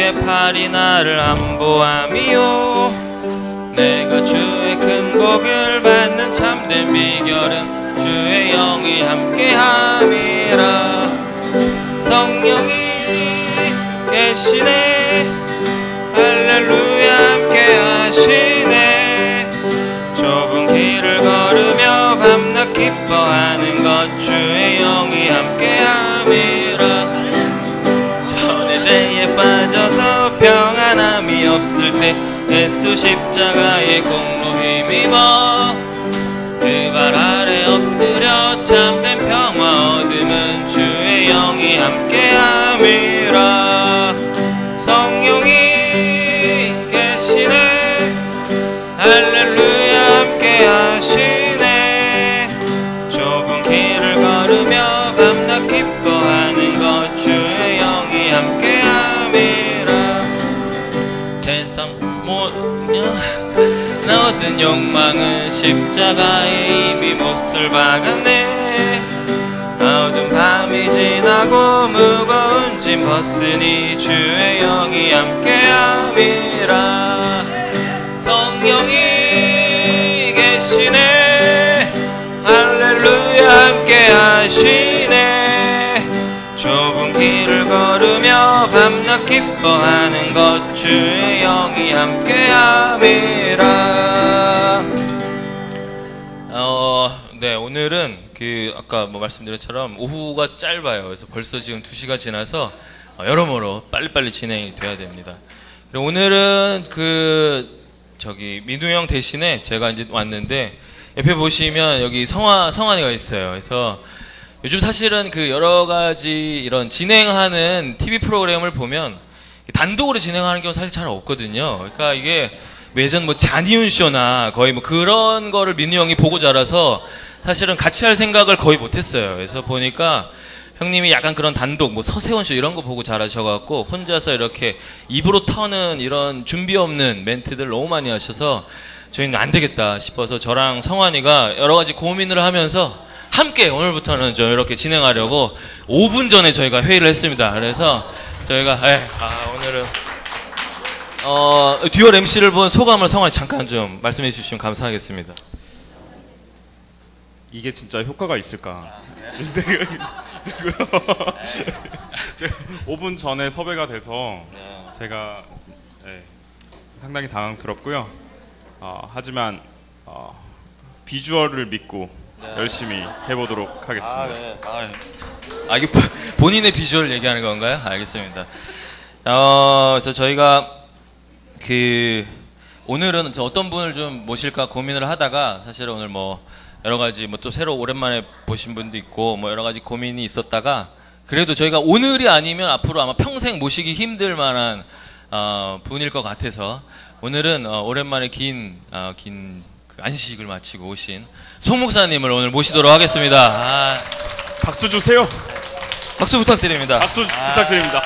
팔이 나를 안보함이요 내가 주의 큰 복을 받는 참된 비결은 주의 영이 함께함이라 성령이 계시네 할렐루야 함께하시네 좁은 길을 걸으며 밤낮 기뻐하는 것 주의 영이 함께함이라 전에 죄에 빠져서 평안함이 없을 때 예수 십자가의 공로 힘입어 그 발 아래 엎드려 참된 평화 얻음은 주의 영이 함께함이라 성령이 계시네 할렐루야 함께하시네 좁은 길을 걸으며 밤낮 기뻐하는 것 주의 영이 함께함이라 세상 모든 욕망은 십자가에 이미 못을 박았네 어두운 밤이 지나고 무거운 짐 벗으니 주의 영이 함께함이라 성령이 계시네 할렐루야 함께하시네 좁은 길을 걸으며 밤낮 기뻐하는 것 주의 영이 함께함이라 네 오늘은 아까 말씀드린 것처럼 오후가 짧아요. 그래서 벌써 지금 2시가 지나서 여러모로 빨리빨리 진행이 돼야 됩니다. 그리고 오늘은 민우 형 대신에 제가 이제 왔는데 옆에 보시면 여기 성환이가 있어요. 그래서 요즘 사실은 여러 가지 이런 진행하는 TV 프로그램을 보면 단독으로 진행하는 경우 사실 잘 없거든요. 그러니까 이게 예전 잔이윤 쇼나 거의 그런 거를 민우 형이 보고 자라서 사실은 같이 할 생각을 거의 못했어요. 그래서 보니까 형님이 약간 그런 단독, 서세원 쇼 이런 거 보고 잘하셔갖고 혼자서 이렇게 입으로 터는 이런 준비 없는 멘트들 너무 많이 하셔서 저희는 안 되겠다 싶어서 저랑 성환이가 여러 가지 고민을 하면서 함께 오늘부터는 좀 이렇게 진행하려고 5분 전에 저희가 회의를 했습니다. 그래서 저희가 오늘은 듀얼 MC를 본 소감을 성환이 잠깐 좀 말씀해 주시면 감사하겠습니다. 이게 진짜 효과가 있을까? 생각이 들고요. 5분 전에 섭외가 돼서 제가 상당히 당황스럽고요. 하지만 비주얼을 믿고 열심히 해보도록 하겠습니다. 이게 본인의 비주얼 얘기하는 건가요? 알겠습니다. 그래서 저희가 오늘은 어떤 분을 좀 모실까 고민을 하다가 사실은 오늘 여러 가지 또 새로 오랜만에 보신 분도 있고 여러 가지 고민이 있었다가 그래도 저희가 오늘이 아니면 앞으로 아마 평생 모시기 힘들 만한 분일 것 같아서 오늘은 오랜만에 긴 안식을 마치고 오신 송 목사님을 오늘 모시도록 하겠습니다. 박수 주세요. 박수 부탁드립니다. 박수 부탁드립니다.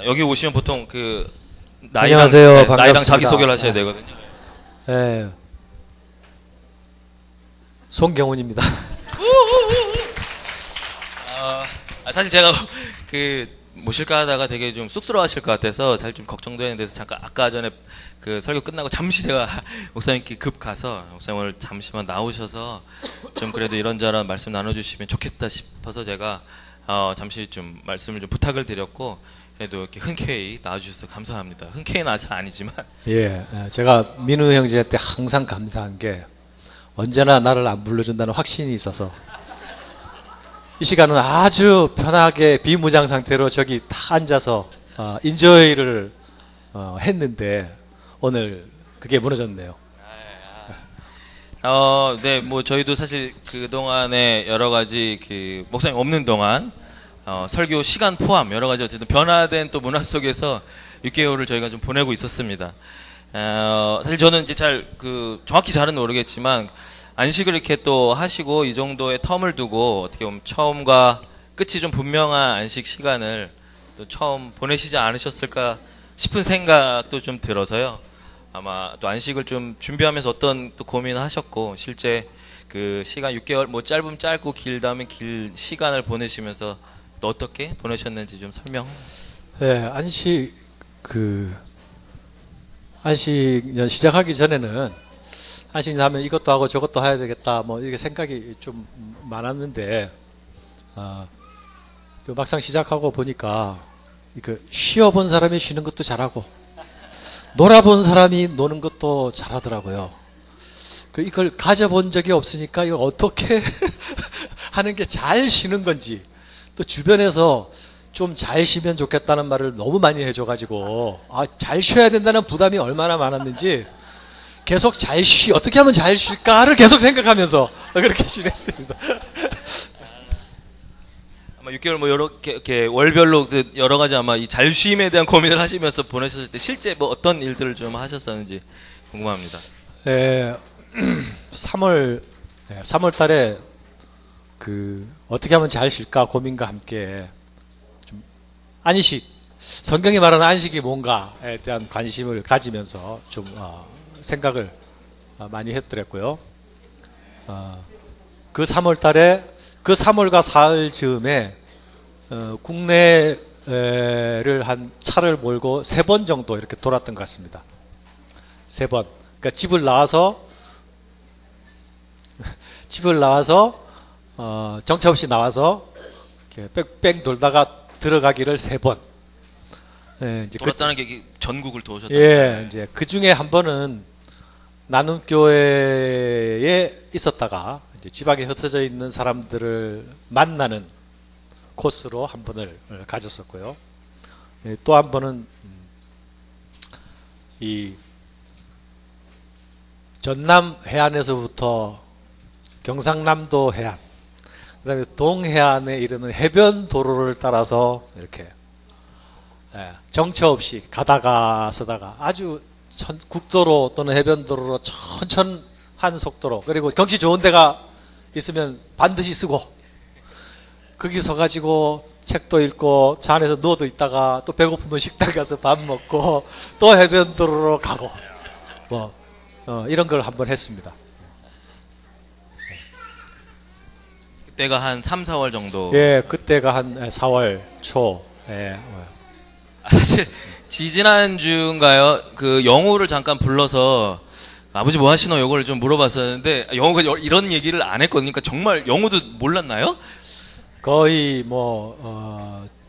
여기 오시면 보통 안녕하세요. 나이랑 자기소개를 하셔야 되거든요. 네. 송경훈입니다. 사실 제가 모실까 하다가 되게 좀 쑥스러워하실 것 같아서 사실 좀 걱정되는 데서 잠깐 아까 전에 설교 끝나고 잠시 제가 목사님께 급 가서 목사님 오늘 잠시만 나오셔서 좀 그래도 이런저런 말씀 나눠주시면 좋겠다 싶어서 제가 잠시 좀 말씀을 좀 부탁을 드렸고 그래도 이렇게 흔쾌히 나와주셔서 감사합니다. 흔쾌히는 아니지만 제가 민우 형제한테 항상 감사한 게 언제나 나를 안 불러준다는 확신이 있어서 이 시간은 아주 편하게 비무장 상태로 저기 딱 앉아서 인조이를 했는데 오늘 그게 무너졌네요. 네, 저희도 사실 그동안에 여러 가지 목사님 없는 동안 설교 시간 포함 여러 가지 어쨌든 변화된 또 문화 속에서 6개월을 저희가 좀 보내고 있었습니다. 사실 저는 이제 정확히 잘은 모르겠지만 안식을 이렇게 또 하시고 이 정도의 텀을 두고 어떻게 보면 처음과 끝이 좀 분명한 안식 시간을 또 처음 보내시지 않으셨을까 싶은 생각도 좀 들어서요. 아마 또 안식을 좀 준비하면서 어떤 또 고민을 하셨고 실제 그 시간 6개월 뭐 짧으면 짧고 길다면 길 시간을 보내시면서 또 어떻게 보내셨는지 좀 설명. 예, 안식년 시작하기 전에는 안식년 하면 이것도 하고 저것도 해야 되겠다 뭐 이게 생각이 좀 많았는데 그 막상 시작하고 보니까 쉬어본 사람이 쉬는 것도 잘하고 놀아본 사람이 노는 것도 잘하더라고요. 이걸 가져본 적이 없으니까 이걸 어떻게 하는 게 잘 쉬는 건지, 또 주변에서 좀 잘 쉬면 좋겠다는 말을 너무 많이 해줘가지고 잘 쉬어야 된다는 부담이 얼마나 많았는지 계속 어떻게 하면 잘 쉴까를 계속 생각하면서 그렇게 지냈습니다. 아마 6개월 뭐 이렇게 월별로 여러 가지 아마 이 잘 쉼에 대한 고민을 하시면서 보내셨을 때 실제 뭐 어떤 일들을 좀 하셨었는지 궁금합니다. 3월 달에 어떻게 하면 잘 쉴까 고민과 함께 좀 안식, 성경이 말하는 안식이 뭔가에 대한 관심을 가지면서 좀 생각을 많이 했더랬고요. 그 3월 달에 그 3월과 4월 즈음에 국내를 한 차를 몰고 3번 정도 이렇게 돌았던 것 같습니다. 3번. 그러니까 집을 나와서 정처 없이 나와서 이렇게 뺑뺑 돌다가 들어가기를 3번. 예, 이제 돌았다는 게 전국을 도우셨다. 예, 이제 그 중에 한 번은 나눔교회에 있었다가 이제 지방에 흩어져 있는 사람들을 만나는 코스로 한 번을 가졌었고요. 예, 또 한 번은 이 전남 해안에서부터 경상남도 해안, 그다음에 동해안에 이르는 해변 도로를 따라서 이렇게 정처 없이 가다가 서다가 아주 국도로 또는 해변도로로 천천한 속도로, 그리고 경치 좋은 데가 있으면 반드시 쓰고 거기 서가지고 책도 읽고 차 안에서 누워도 있다가 또 배고프면 식당 가서 밥 먹고 또 해변도로로 가고 뭐 이런 걸 한번 했습니다. 그때가 한 3, 4월 정도. 예, 그때가 한 4월 초. 예. 사실 지지난주인가요? 그 영우를 잠깐 불러서 아버지 뭐 하시노? 요걸 좀 물어봤었는데 영우가 이런 얘기를 안 했거든요. 그러니까 정말 영우도 몰랐나요? 거의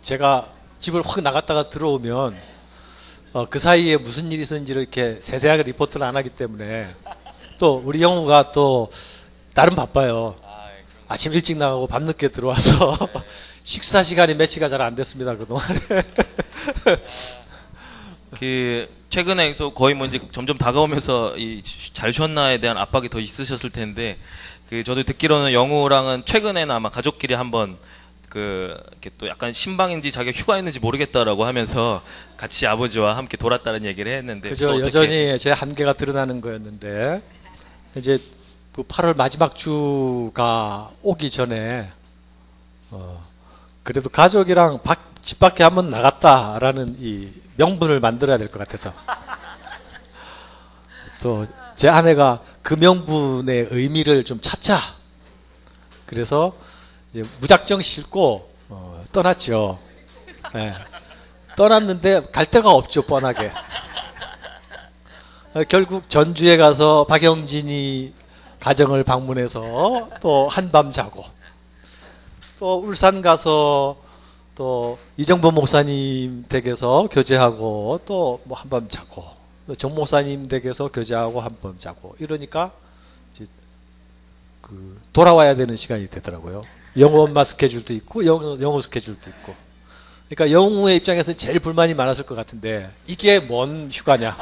제가 집을 확 나갔다가 들어오면 그 사이에 무슨 일이 있었는지를 이렇게 세세하게 리포트를 안 하기 때문에, 또 우리 영우가 또 나름 바빠요. 아침 일찍 나가고 밤늦게 들어와서 식사 시간이 매치가 잘 안 됐습니다, 그동안에. 최근에 거의 뭐 이제 점점 다가오면서 잘 쉬었나에 대한 압박이 더 있으셨을 텐데, 저도 듣기로는 영우랑은 최근에는 아마 가족끼리 한번 이렇게 또 약간 신방인지 자기가 휴가했는지 모르겠다라고 하면서 같이 아버지와 함께 돌았다는 얘기를 했는데, 그죠. 여전히 제 한계가 드러나는 거였는데, 이제 8월 마지막 주가 오기 전에 그래도 가족이랑 집 밖에 한번 나갔다라는 이 명분을 만들어야 될 것 같아서, 또 제 아내가 그 명분의 의미를 좀 찾자, 그래서 무작정 싣고 떠났죠. 예. 떠났는데 갈 데가 없죠, 뻔하게. 결국 전주에 가서 박영진이 가정을 방문해서 또 한밤 자고, 또 울산 가서 또 이정범 목사님 댁에서 교제하고 또 뭐 한밤 자고, 정 목사님 댁에서 교제하고 한밤 자고, 이러니까 이제 돌아와야 되는 시간이 되더라고요. 영우 엄마 스케줄도 있고 영우 스케줄도 있고. 그러니까 영우의 입장에서 제일 불만이 많았을 것 같은데, 이게 뭔 휴가냐.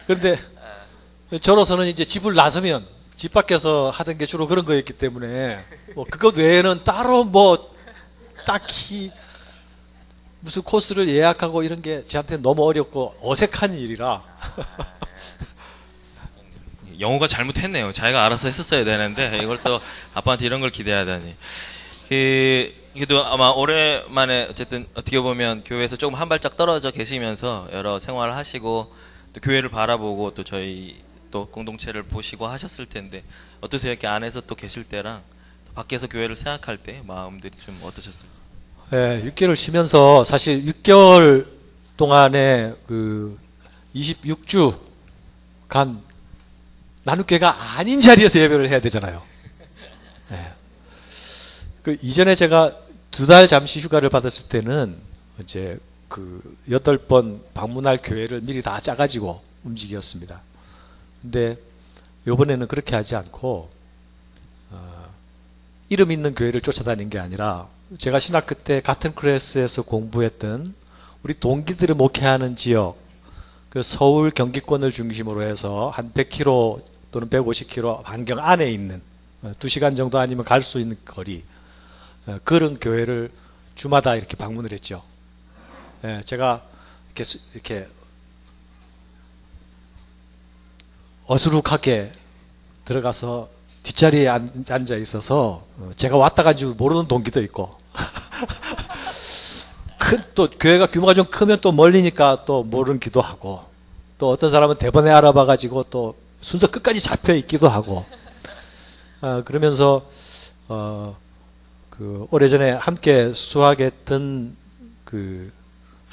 그런데 저로서는 이제 집을 나서면 집 밖에서 하던 게 주로 그런 거였기 때문에 그것 외에는 따로 딱히 무슨 코스를 예약하고 이런 게 저한테 너무 어렵고 어색한 일이라. 영우가 잘못했네요. 자기가 알아서 했었어야 되는데 이걸 또 아빠한테 이런 걸 기대하다니. 그래도 아마 오랜만에 어쨌든 어떻게 보면 교회에서 조금 한 발짝 떨어져 계시면서 여러 생활을 하시고 또 교회를 바라보고 또 저희 또 공동체를 보시고 하셨을 텐데 어떠세요? 이렇게 안에서 또 계실 때랑 밖에서 교회를 생각할 때 마음들이 좀 어떠셨어요? 예, 6개월 쉬면서 사실 6개월 동안에 그 26주간 나눔교회가 아닌 자리에서 예배를 해야 되잖아요. 예. 그 이전에 제가 2달 잠시 휴가를 받았을 때는 이제 그 8번 방문할 교회를 미리 다 짜가지고 움직였습니다. 근데 요번에는 그렇게 하지 않고 이름 있는 교회를 쫓아다닌 게 아니라 제가 신학교 때 같은 클래스에서 공부했던 우리 동기들을 목회하는 지역, 그 서울 경기권을 중심으로 해서 한 100km 또는 150km 반경 안에 있는 2시간 정도 아니면 갈 수 있는 거리, 그런 교회를 주마다 이렇게 방문을 했죠. 제가 이렇게 어수룩하게 들어가서 뒷자리에 앉아 있어서 제가 왔다 간 줄 모르는 동기도 있고 또 교회가 규모가 좀 크면 또 멀리니까 또 모르기도 하고 또 어떤 사람은 대번에 알아봐 가지고 또 순서 끝까지 잡혀 있기도 하고 그러면서 그 오래전에 함께 수학했던 그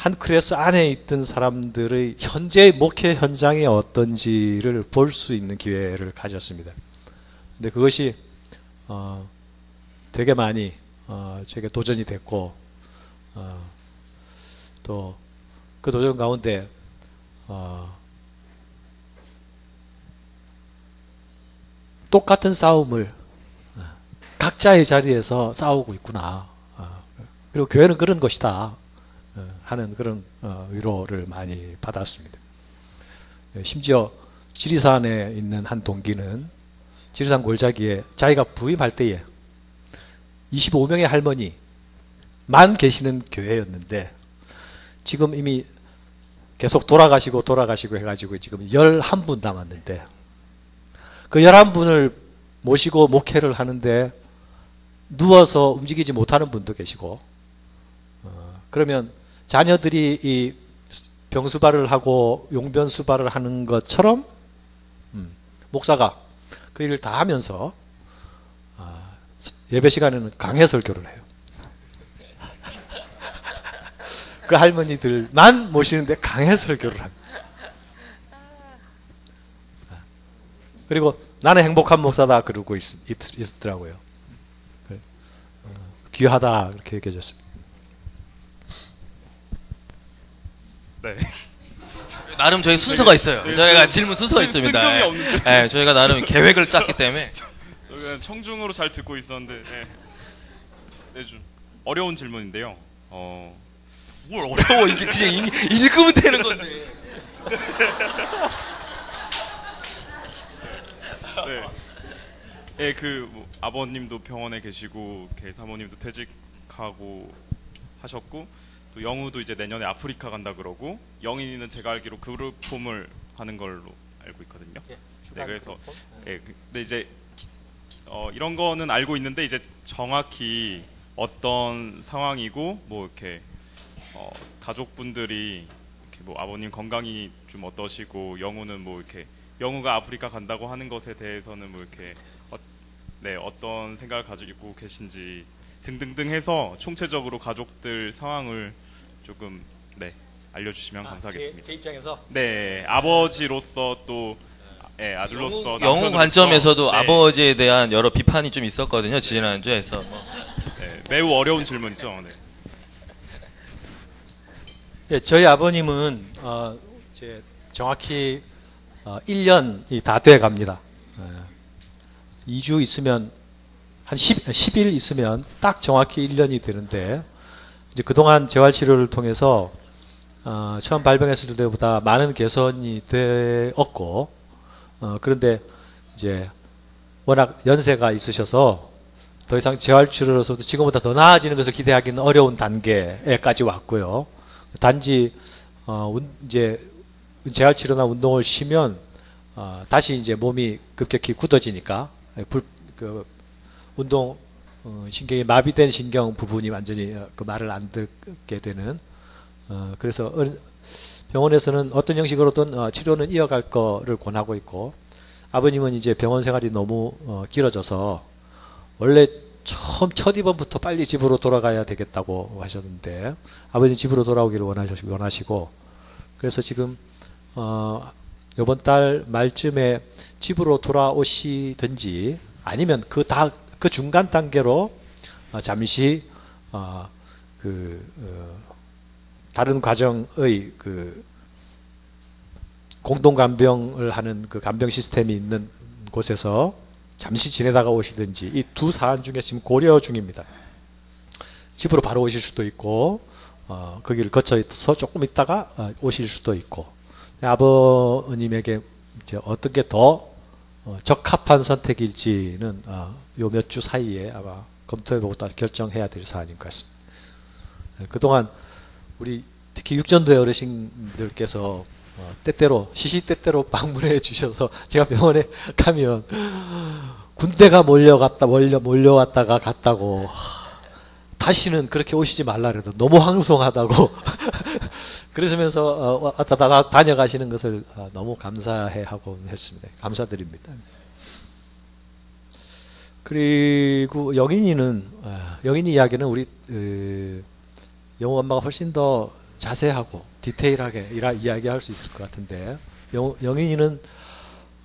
한 클래스 안에 있던 사람들의 현재의 목회 현장이 어떤지를 볼 수 있는 기회를 가졌습니다. 근데 그것이 되게 많이 제게 도전이 됐고 또 그 도전 가운데 똑같은 싸움을 각자의 자리에서 싸우고 있구나. 그리고 교회는 그런 것이다 하는 그런 위로를 많이 받았습니다. 심지어 지리산에 있는 한 동기는 지리산 골짜기에 자기가 부임할 때에 25명의 할머니만 계시는 교회였는데 지금 이미 계속 돌아가시고 해가지고 지금 11분 남았는데 그 11분을 모시고 목회를 하는데 누워서 움직이지 못하는 분도 계시고 그러면 자녀들이 이 병수발을 하고 용변수발을 하는 것처럼 목사가 그 일을 다 하면서 예배 시간에는 강해 설교를 해요. 그 할머니들만 모시는데 강해 설교를 합니다. 그리고 나는 행복한 목사다 그러고 있더라고요. 귀하다 그렇게 얘기해줬습니다. 네. 나름 저희 순서가 있어요. 저희가 질문 순서가 있습니다. 뜬금이 없는데. 네, 저희가 나름 계획을 짰기 때문에. 저희가 청중으로 잘 듣고 있었는데, 네, 좀 어려운 질문인데요. 뭘 어려워 이게 그냥 읽으면 되는 건데. 네. 예, 뭐, 아버님도 병원에 계시고, 사모님도 퇴직하고 하셨고, 또 영우도 이제 내년에 아프리카 간다 그러고, 영인이는 제가 알기로 그룹폼을 하는 걸로 알고 있거든요. 네, 그래서 근데 이제 이런 거는 알고 있는데 이제 정확히 어떤 상황이고 뭐 이렇게 가족분들이 이렇게 뭐 아버님 건강이 좀 어떠시고 영우는 뭐 이렇게 영우가 아프리카 간다고 하는 것에 대해서는 뭐 이렇게 어떤 생각을 가지고 계신지 등등등 해서 총체적으로 가족들 상황을 조금 알려주시면 감사하겠습니다. 제 입장에서 네, 아버지로서 또 아들로서 영우 관점에서도 아버지에 대한 여러 비판이 좀 있었거든요. 지난주에서 매우 어려운 질문이죠. 네. 예, 저희 아버님은 이제 정확히 1년이 다 돼 갑니다. 2주 있으면 한 10일 있으면 딱 정확히 1년이 되는데 이제 그동안 재활치료를 통해서 처음 발병했을 때보다 많은 개선이 되었고 그런데 이제 워낙 연세가 있으셔서 더 이상 재활치료로서도 지금보다 더 나아지는 것을 기대하기는 어려운 단계에까지 왔고요. 단지 이제 재활치료나 운동을 쉬면 다시 이제 몸이 급격히 굳어지니까 운동 신경이 마비된 신경 부분이 완전히 그 말을 안 듣게 되는 그래서 병원에서는 어떤 형식으로든 치료는 이어갈 거를 권하고 있고 아버님은 이제 병원 생활이 너무 길어져서 원래 처음 첫 입원부터 빨리 집으로 돌아가야 되겠다고 하셨는데 아버님 집으로 돌아오기를 원하시고 그래서 지금 이번 달 말쯤에 집으로 돌아오시든지 아니면 그 중간 단계로 잠시 다른 과정의 공동 간병을 하는 그 간병 시스템이 있는 곳에서 잠시 지내다가 오시든지 이 두 사안 중에 지금 고려 중입니다. 집으로 바로 오실 수도 있고 거기를 거쳐서 조금 있다가 오실 수도 있고 아버님에게 이제 어떤 게 더 적합한 선택일지는 요 몇 주 사이에 아마 검토해보고 또 결정해야 될 사안인 것 같습니다. 그동안 우리 특히 육전도의 어르신들께서 때때로 시시때때로 방문해 주셔서 제가 병원에 가면 군대가 몰려왔다가 갔다고 다시는 그렇게 오시지 말라 그래도 너무 황송하다고 그러시면서 왔다 다녀가시는 것을 너무 감사해하고 했습니다. 감사드립니다. 그리고 영인이 이야기는 우리 영호 엄마가 훨씬 더 자세하고 디테일하게 이야기할 수 있을 것 같은데 영인이는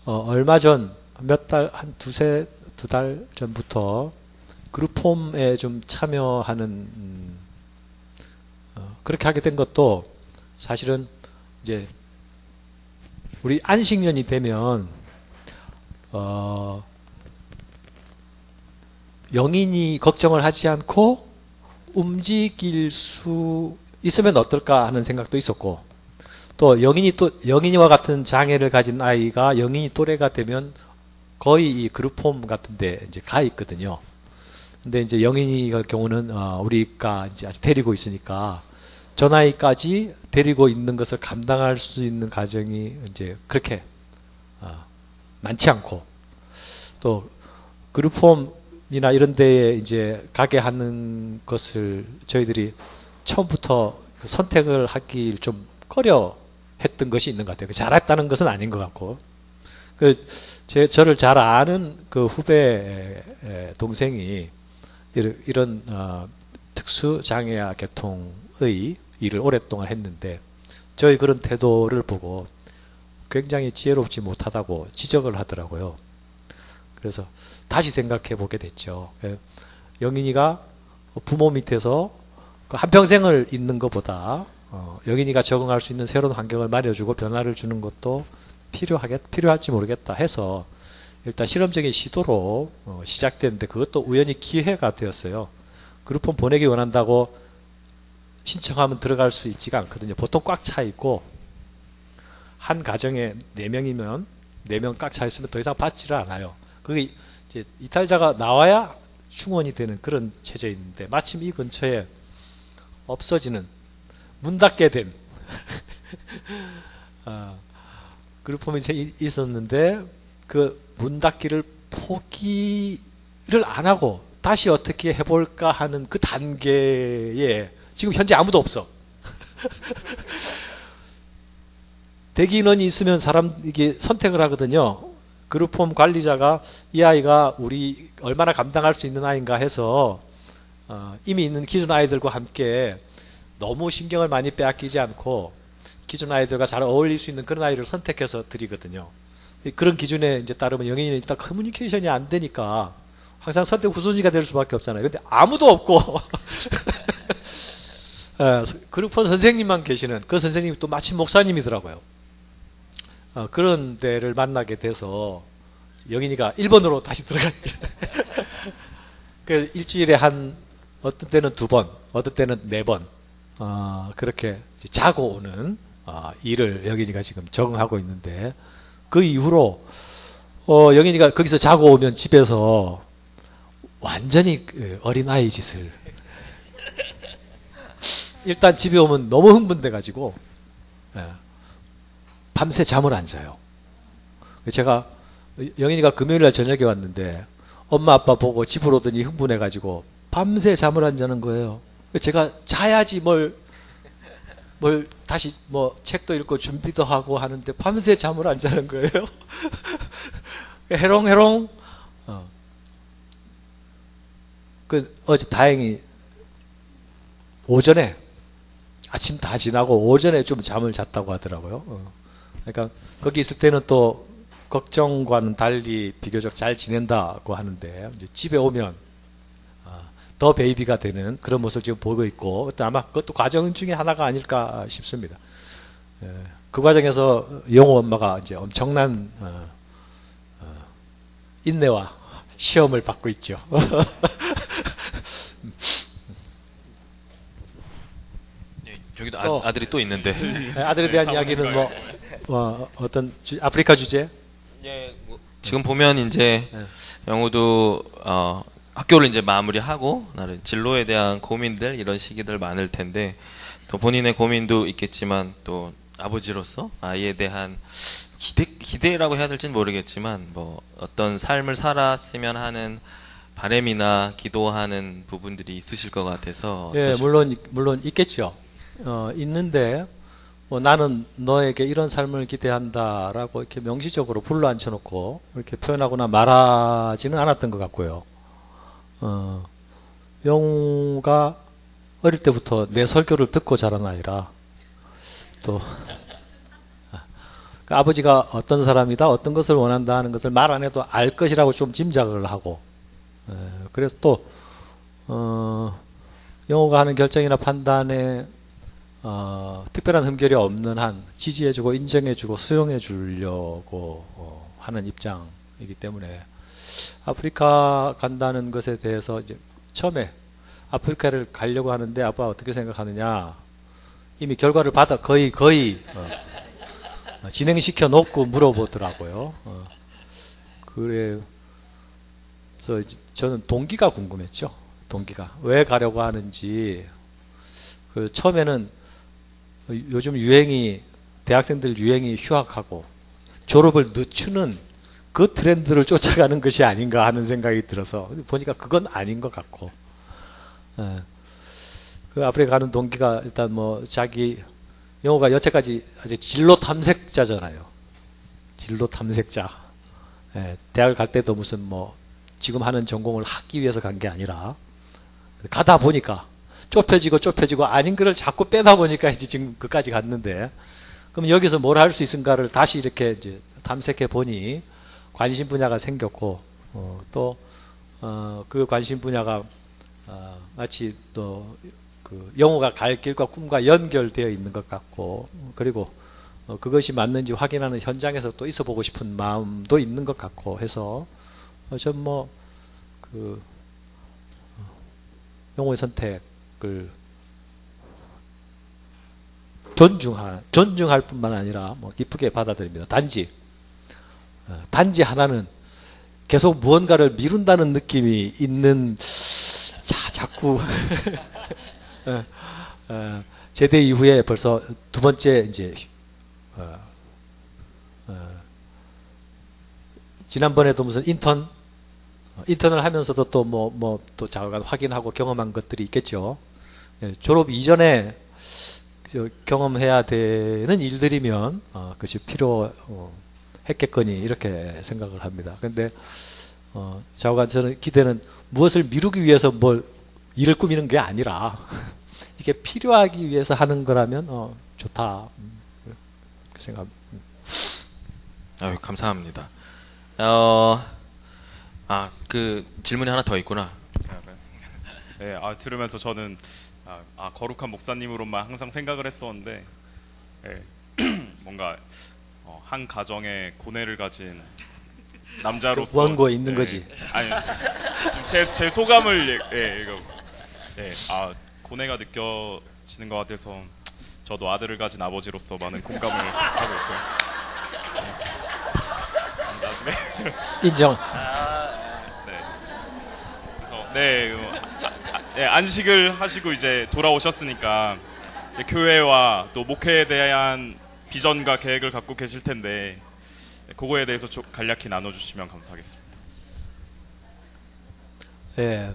얼마 전 한 두 달 전부터 그룹홈에 좀 참여하는 그렇게 하게 된 것도 사실은 이제 우리 안식년이 되면 영인이 걱정을 하지 않고 움직일 수 있으면 어떨까 하는 생각도 있었고 또 영인이와 같은 장애를 가진 아이가 영인이 또래가 되면 거의 이 그룹홈 같은데 이제 가 있거든요. 근데 이제 영인이 같은 경우는 우리가 이제 아직 데리고 있으니까 저 나이까지 데리고 있는 것을 감당할 수 있는 가정이 이제 그렇게 많지 않고 또 그룹홈이나 이런 데에 이제 가게 하는 것을 저희들이 처음부터 선택을 하길 좀 꺼려 했던 것이 있는 것 같아요. 잘했다는 것은 아닌 것 같고 저를 잘 아는 그 후배 동생이 이런 특수 장애아 계통의 일을 오랫동안 했는데 저희 그런 태도를 보고 굉장히 지혜롭지 못하다고 지적을 하더라고요. 그래서 다시 생각해 보게 됐죠. 영인이가 부모 밑에서 한평생을 있는 것보다 영인이가 적응할 수 있는 새로운 환경을 마련해주고 변화를 주는 것도 필요할지 모르겠다 해서 일단 실험적인 시도로 시작됐는데 그것도 우연히 기회가 되었어요. 그룹홈 보내기 원한다고 신청하면 들어갈 수 있지가 않거든요. 보통 꽉 차 있고 한 가정에 4명이면 4명 꽉 차 있으면 더 이상 받지를 않아요. 그게 이제 이탈자가 나와야 충원이 되는 그런 체제인데 마침 이 근처에 없어지는 문 닫게 된 그룹홈이 있었는데 그 문 닫기를 포기를 안 하고 다시 어떻게 해볼까 하는 그 단계에 지금 현재 아무도 없어. 대기 인원이 있으면 이게 선택을 하거든요. 그룹홈 관리자가 이 아이가 우리 얼마나 감당할 수 있는 아이인가 해서 이미 있는 기존 아이들과 함께 너무 신경을 많이 빼앗기지 않고 기존 아이들과 잘 어울릴 수 있는 그런 아이를 선택해서 드리거든요. 그런 기준에 이제 따르면 영인이는 일단 커뮤니케이션이 안 되니까 항상 선택 후순위가 될 수밖에 없잖아요. 근데 아무도 없고 그룹폰 선생님만 계시는 그 선생님이 또 마침 목사님이더라고요. 그런 데를 만나게 돼서 영인이가 1번으로 다시 들어가게 그 일주일에 어떤 때는 2번, 어떤 때는 4번 그렇게 자고 오는 일을 영인이가 지금 적응하고 있는데 그 이후로 영인이가 거기서 자고 오면 집에서 완전히 어린아이 짓을 일단 집에 오면 너무 흥분돼 가지고 밤새 잠을 안 자요. 제가 영인이가 금요일날 저녁에 왔는데 엄마 아빠 보고 집으로 오더니 흥분해 가지고 밤새 잠을 안 자는 거예요. 제가 자야지 뭘 다시 책도 읽고 준비도 하고 하는데 밤새 잠을 안 자는 거예요. 해롱해롱. 어제 다행히 오전에 아침 다 지나고 오전에 좀 잠을 잤다고 하더라고요. 그러니까 거기 있을 때는 또 걱정과는 달리 비교적 잘 지낸다고 하는데 이제 집에 오면 더 베이비가 되는 그런 모습을 지금 보고 있고 아마 그것도 과정 중에 하나가 아닐까 싶습니다. 그 과정에서 영호 엄마가 이제 엄청난 인내와 시험을 받고 있죠. 저기도 또. 아들이 또 있는데. 아들에 대한 네, 이야기는 사모님과의. 어떤 아프리카 주제? 예, 지금 보면 이제 네. 영우도 학교를 이제 마무리하고 나를 진로에 대한 고민들 이런 시기들 많을 텐데 또 본인의 고민도 있겠지만 또 아버지로서 아이에 대한 기대라고 해야 될지는 모르겠지만 뭐 어떤 삶을 살았으면 하는 바람이나 기도하는 부분들이 있으실 것 같아서 예, 어떠십니까? 물론 있겠죠. 있는데 뭐 나는 너에게 이런 삶을 기대한다라고 이렇게 명시적으로 불러 앉혀놓고 이렇게 표현하거나 말하지는 않았던 것 같고요. 영우가 어릴 때부터 내 설교를 듣고 자란 아이라 또 그 아버지가 어떤 사람이다, 어떤 것을 원한다 하는 것을 말 안 해도 알 것이라고 좀 짐작을 하고 그래서 또 영우가 하는 결정이나 판단에 특별한 흠결이 없는 한 지지해주고 인정해주고 수용해주려고 하는 입장이기 때문에 아프리카 간다는 것에 대해서 이제 처음에 아프리카를 가려고 하는데 아빠 어떻게 생각하느냐 이미 결과를 받아 거의 진행시켜 놓고 물어보더라고요. 그래서 저는 동기가 궁금했죠. 동기가 왜 가려고 하는지. 그 처음에는 요즘 유행이 대학생들 유행이 휴학하고 졸업을 늦추는 그 트렌드를 쫓아가는 것이 아닌가 하는 생각이 들어서 보니까 그건 아닌 것 같고 그 아프리카 가는 동기가 일단 뭐 자기 영호가 여태까지 아직 진로 탐색자잖아요. 진로 탐색자. 대학을 갈 때도 무슨 뭐 지금 하는 전공을 하기 위해서 간 게 아니라 가다 보니까 좁혀지고 아닌 거를 자꾸 빼다 보니까 이제 지금 그까지 갔는데 그럼 여기서 뭘 할 수 있은가를 다시 이렇게 이제 탐색해 보니 관심 분야가 생겼고 또 그 관심 분야가 마치 또 그 영호가 갈 길과 꿈과 연결되어 있는 것 같고 그리고 그것이 맞는지 확인하는 현장에서 또 있어 보고 싶은 마음도 있는 것 같고 해서 전 뭐 그 영호의 선택을 존중할 뿐만 아니라 뭐 기쁘게 받아들입니다. 단지 하나는 계속 무언가를 미룬다는 느낌이 있는 자꾸 제대 이후에 벌써 두 번째 이제 지난번에도 무슨 인턴을 하면서도 또 또 자기가 확인하고 경험한 것들이 있겠죠. 졸업 이전에 경험해야 되는 일들이면 그것이 필요했겠거니 이렇게 생각을 합니다. 그런데 자기가 저는 기대는 무엇을 미루기 위해서 뭘 일을 꾸미는 게 아니라 이게 필요하기 위해서 하는 거라면 좋다 생각합니다. 아유, 감사합니다. 그 질문이 하나 더 있구나. 네, 들으면서 저는 거룩한 목사님으로만 항상 생각을 했었는데 뭔가 한 가정에 고뇌를 가진 남자로서 그 원고에 있는 거지. 아니 지금 제 소감을 고뇌가 느껴지는 것 같아서 저도 아들을 가진 아버지로서 많은 공감을 하고 있고요. 인정. 안식을 하시고 이제 돌아오셨으니까 이제 교회와 또 목회에 대한 비전과 계획을 갖고 계실 텐데 그거에 대해서 좀 간략히 나눠주시면 감사하겠습니다. 예,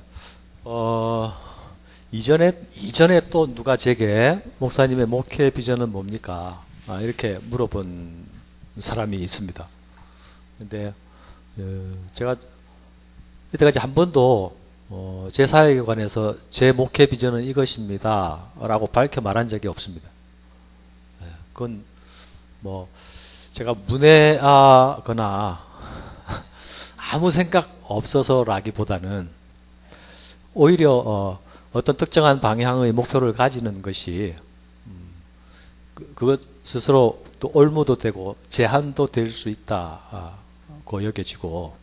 이전에 또 누가 제게 목사님의 목회 비전은 뭡니까? 이렇게 물어본 사람이 있습니다. 근데 제가 이때까지 한 번도 제 사역에 관해서 제 목회 비전은 이것입니다 라고 밝혀 말한 적이 없습니다. 그건 뭐 제가 문외하거나 아무 생각 없어서라기보다는 오히려 어떤 특정한 방향의 목표를 가지는 것이 그것 스스로 또 올무도 되고 제한도 될 수 있다고 여겨지고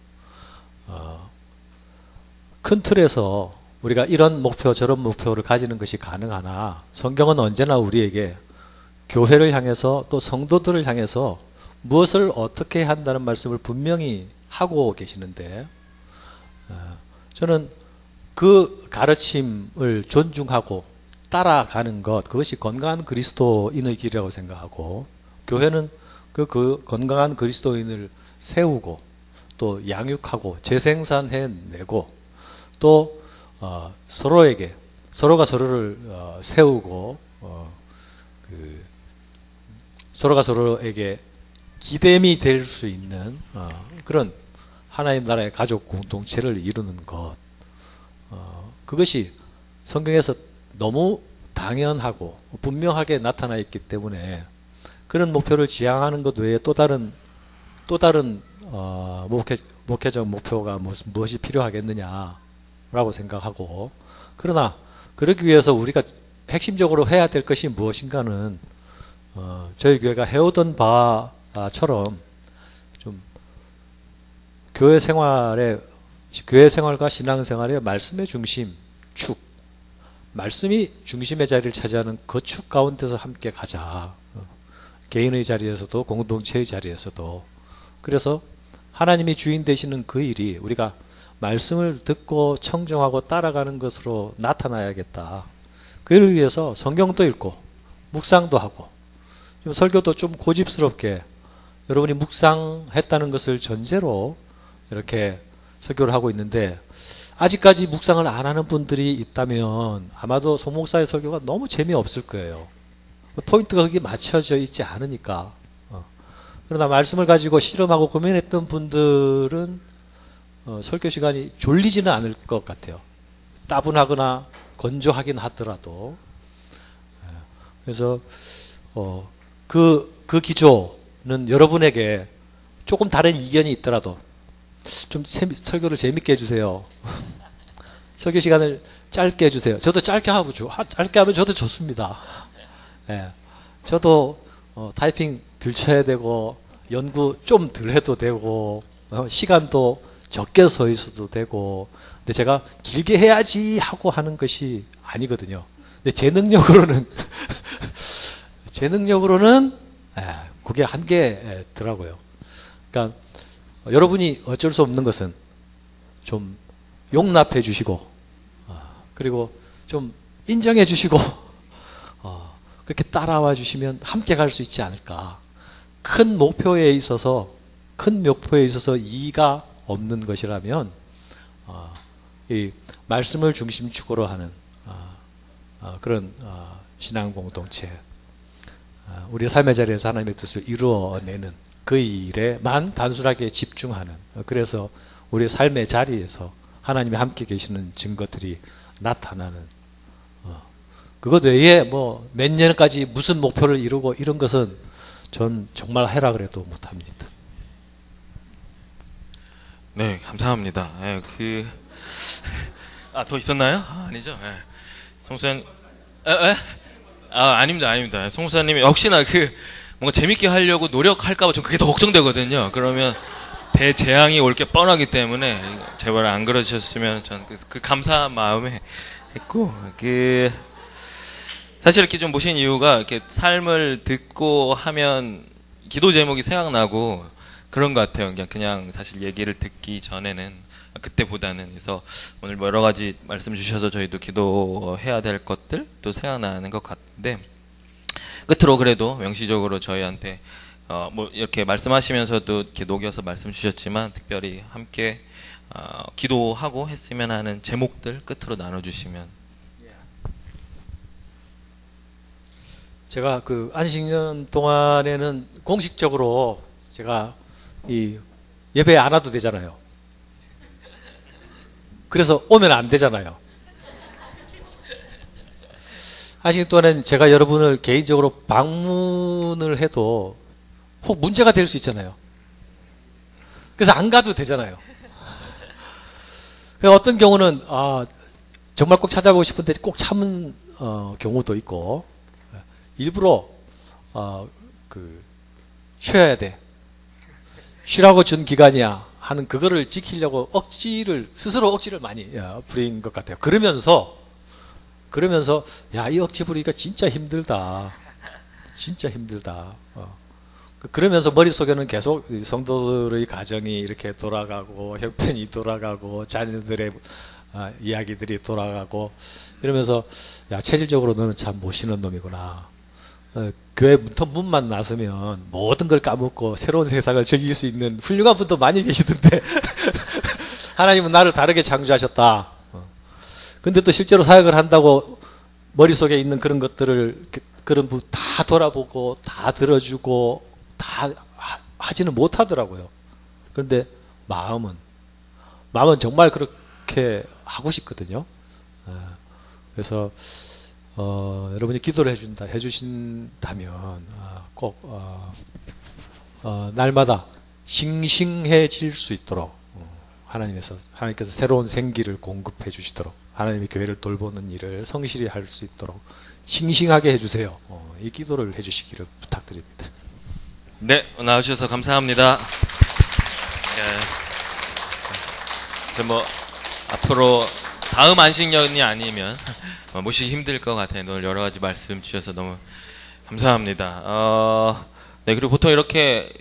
큰 틀에서 우리가 이런 목표 저런 목표를 가지는 것이 가능하나 성경은 언제나 우리에게 교회를 향해서 또 성도들을 향해서 무엇을 어떻게 한다는 말씀을 분명히 하고 계시는데 저는 그 가르침을 존중하고 따라가는 것 그것이 건강한 그리스도인의 길이라고 생각하고 교회는 그 건강한 그리스도인을 세우고 또 양육하고 재생산해내고 또 서로에게 서로가 서로를 세우고 서로가 서로에게 기댐이 될 수 있는 그런 하나님 나라의 가족 공동체를 이루는 것 그것이 성경에서 너무 당연하고 분명하게 나타나 있기 때문에 그런 목표를 지향하는 것 외에 또 다른 목회적 목표가 무엇이 필요하겠느냐라고 생각하고 그러나 그러기 위해서 우리가 핵심적으로 해야 될 것이 무엇인가는 저희 교회가 해오던 바처럼 좀 교회 생활과 신앙생활의 말씀의 중심 축 말씀이 중심의 자리를 차지하는 그 축 가운데서 함께 가자. 개인의 자리에서도 공동체의 자리에서도 그래서 하나님이 주인 되시는 그 일이 우리가 말씀을 듣고 청정하고 따라가는 것으로 나타나야겠다. 그를 위해서 성경도 읽고 묵상도 하고 좀 설교도 좀 고집스럽게 여러분이 묵상했다는 것을 전제로 이렇게 설교를 하고 있는데 아직까지 묵상을 안 하는 분들이 있다면 아마도 송 목사의 설교가 너무 재미없을 거예요. 포인트가 거기 맞춰져 있지 않으니까. 그러나 말씀을 가지고 실험하고 고민했던 분들은 설교 시간이 졸리지는 않을 것 같아요. 따분하거나 건조하긴 하더라도. 그래서 그 기조는 여러분에게 조금 다른 이견이 있더라도 좀 설교를 재밌게 해주세요. 설교 시간을 짧게 해주세요. 저도 짧게 하면 저도 좋습니다. 예, 저도 타이핑 덜 쳐야 되고 연구 좀 덜 해도 되고 시간도 적게 서 있어도 되고 근데 제가 길게 해야지 하고 하는 것이 아니거든요. 근데 제 능력으로는 그게 한계더라고요. 그러니까 여러분이 어쩔 수 없는 것은 좀 용납해 주시고 그리고 좀 인정해 주시고 그렇게 따라와 주시면 함께 갈 수 있지 않을까. 큰 목표에 있어서 이의가 없는 것이라면 이 말씀을 중심축으로 하는 그런 신앙 공동체 우리의 삶의 자리에서 하나님의 뜻을 이루어내는 그 일에만 단순하게 집중하는 그래서 우리의 삶의 자리에서 하나님이 함께 계시는 증거들이 나타나는 그것 외에 뭐 몇 년까지 무슨 목표를 이루고 이런 것은 전 정말 해라 그래도 못합니다. 네, 감사합니다. 더 있었나요? 아니죠. 송수산, 아닙니다. 송수사님이 혹시나 뭔가 재밌게 하려고 노력할까봐 전 그게 더 걱정되거든요. 그러면 대재앙이 올 게 뻔하기 때문에 제발 안 그러셨으면 전 그 감사한 마음에 했고, 사실 이렇게 좀 모신 이유가 이렇게 삶을 듣고 하면 기도 제목이 생각나고 그런 것 같아요. 그냥 사실 얘기를 듣기 전에는 그때보다는 그래서 오늘 여러 가지 말씀 주셔서 저희도 기도해야 될 것들 또 생각나는 것 같은데 끝으로 그래도 명시적으로 저희한테 뭐 이렇게 말씀하시면서도 이렇게 녹여서 말씀 주셨지만 특별히 함께 기도하고 했으면 하는 제목들 끝으로 나눠주시면. 제가 그 안식년 동안에는 공식적으로 제가 이 예배에 안 와도 되잖아요. 그래서 오면 안 되잖아요. 하신 동안은 제가 여러분을 개인적으로 방문을 해도 혹 문제가 될 수 있잖아요. 그래서 안 가도 되잖아요. 어떤 경우는 정말 꼭 찾아보고 싶은데 꼭 참은 경우도 있고, 일부러 쉬어야 돼, 쉬라고 준 기간이야 하는 그거를 지키려고 스스로 억지를 많이 부린 것 같아요. 그러면서 야, 이 억지 부리기가 진짜 힘들다, 진짜 힘들다. 그러면서 머릿속에는 계속 성도들의 가정이 이렇게 돌아가고, 형편이 돌아가고, 자녀들의 이야기들이 돌아가고, 이러면서 야, 체질적으로 너는 참 모시는 놈이구나. 교회 문만 나서면 모든 걸 까먹고 새로운 세상을 즐길 수 있는 훌륭한 분도 많이 계시던데 하나님은 나를 다르게 창조하셨다. 근데 또 실제로 사역을 한다고 머릿속에 있는 그런 것들을, 그런 분 다 돌아보고 다 들어주고 다 하지는 못하더라고요. 그런데 마음은 정말 그렇게 하고 싶거든요. 그래서 여러분이 기도를 해주신다면 꼭 날마다 싱싱해질 수 있도록 하나님께서 새로운 생기를 공급해 주시도록, 하나님의 교회를 돌보는 일을 성실히 할 수 있도록 싱싱하게 해주세요. 이 기도를 해주시기를 부탁드립니다. 네, 나와주셔서 감사합니다. 앞으로 다음 안식년이 아니면 모시기 힘들 것 같아요. 오늘 여러 가지 말씀 주셔서 너무 감사합니다. 네, 그리고 보통 이렇게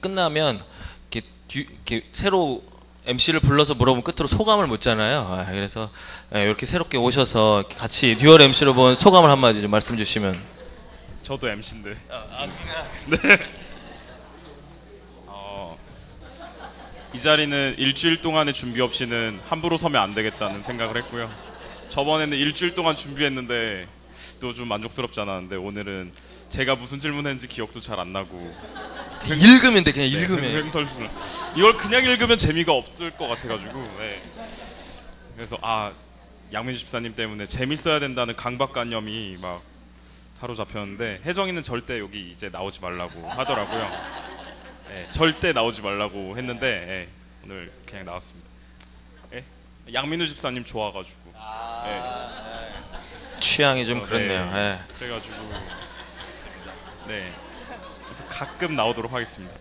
끝나면 이렇게 새로 MC를 불러서 물어보면 끝으로 소감을 묻잖아요. 그래서 이렇게 새롭게 오셔서 같이 듀얼 MC로 본 소감을 한마디 좀 말씀 주시면. 저도 MC인데. 네. 이 자리는 일주일 동안의 준비 없이는 함부로 서면 안 되겠다는 생각을 했고요. 저번에는 일주일 동안 준비했는데 또 좀 만족스럽지 않았는데, 오늘은 제가 무슨 질문했는지 기억도 잘 안 나고 읽으면 돼. 그냥 읽으면. 횡설수설. 이걸 그냥 읽으면 재미가 없을 것 같아가지고. 네. 그래서 양민주 집사님 때문에 재밌어야 된다는 강박관념이 막 사로잡혔는데, 혜정이는 절대 여기 이제 나오지 말라고 하더라고요. 네, 절대 나오지 말라고 했는데 오늘 그냥 나왔습니다. 양민우 집사님 좋아가지고. 취향이 좀 그렇네요. 그래가지고 그래서 가끔 나오도록 하겠습니다.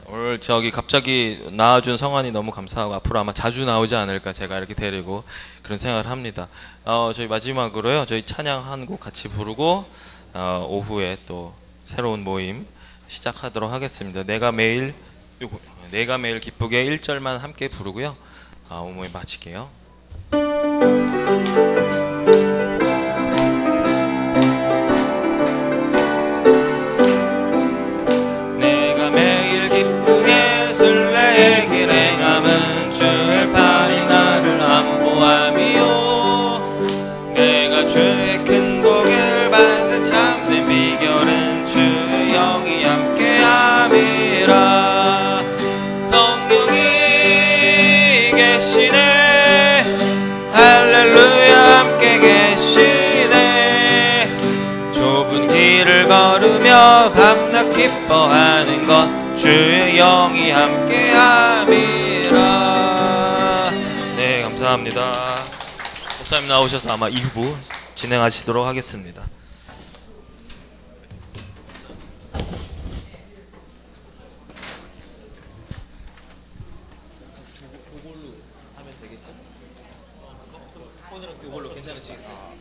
오늘 갑자기 나와준 성환이 너무 감사하고, 앞으로 아마 자주 나오지 않을까, 제가 이렇게 데리고 그런 생각을 합니다. 저희 마지막으로요, 저희 찬양 한 곡 같이 부르고 오후에 또 새로운 모임 시작하도록 하겠습니다. 내가 매일 기쁘게 1절만 함께 부르고요, 모임 마칠게요. 내가 매일 기쁘게 순례의 길 행함은 주의 팔이 나를 안보함이요, 내가 주의 큰 복을 받는 참된 비결은 주의 영이 함께함이라. 성령이 계시네, 할렐루야, 함께 계시네. 좁은 길을 걸으며 밤낮 기뻐하는 것 주의 영이 함께함이라. 네, 감사합니다. 목사님 나오셔서 아마 2부 진행하시도록 하겠습니다. 오늘은 이걸로 괜찮으시겠어요?